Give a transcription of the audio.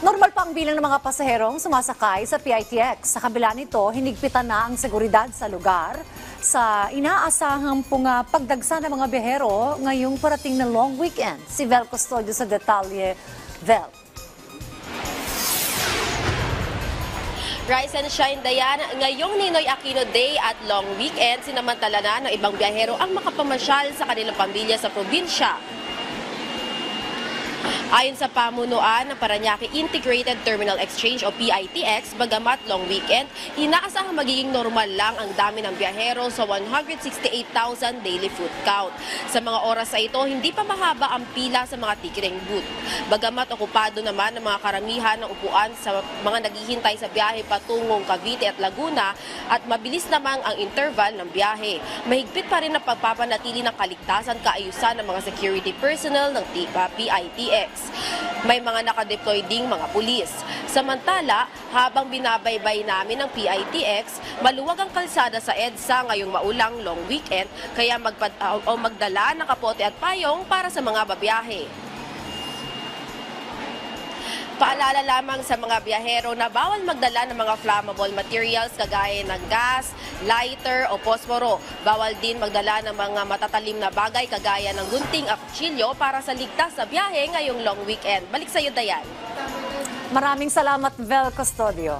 Normal pa ang bilang ng mga pasaherong sumasakay sa PITX. Sa kabila nito, hinigpitan na ang seguridad sa lugar sa inaasahang pagdagsa ng mga biyahero ngayong parating na long weekend. Si Vel Custodio sa detalye. Vel. Rise and shine, Dayan. Ngayong Ninoy Aquino Day at long weekend, sinamantala na ng ibang biyahero ang makapamasyal sa kanilang pamilya sa probinsya. Ayon sa pamunuan ng Parañaque Integrated Terminal Exchange o PITX, bagamat long weekend, inaasahang magiging normal lang ang dami ng biyahero sa 168,000 daily foot count. Sa mga oras na ito, hindi pa mahaba ang pila sa mga ticketing booth. Bagamat okupado naman ang mga karamihan ng upuan sa mga naghihintay sa biyahe patungong Cavite at Laguna at mabilis namang ang interval ng biyahe. Mahigpit pa rin ang pagpapanatili ng kaligtasan kaayusan ng mga security personnel ng PITX. May mga nakadeploy ding mga pulis. Samantala, habang binabaybay namin ng PITX, maluwag ang kalsada sa EDSA ngayong maulang long weekend, kaya magdala ng kapote at payong para sa mga babiyahe. Paalala lamang sa mga biyahero na bawal magdala ng mga flammable materials kagaya ng gas, lighter o posporo. Bawal din magdala ng mga matatalim na bagay kagaya ng gunting at kutsilyo para sa ligtas sa biyahe ngayong long weekend. Balik sa iyo, Dayan. Maraming salamat, Vel Custodio.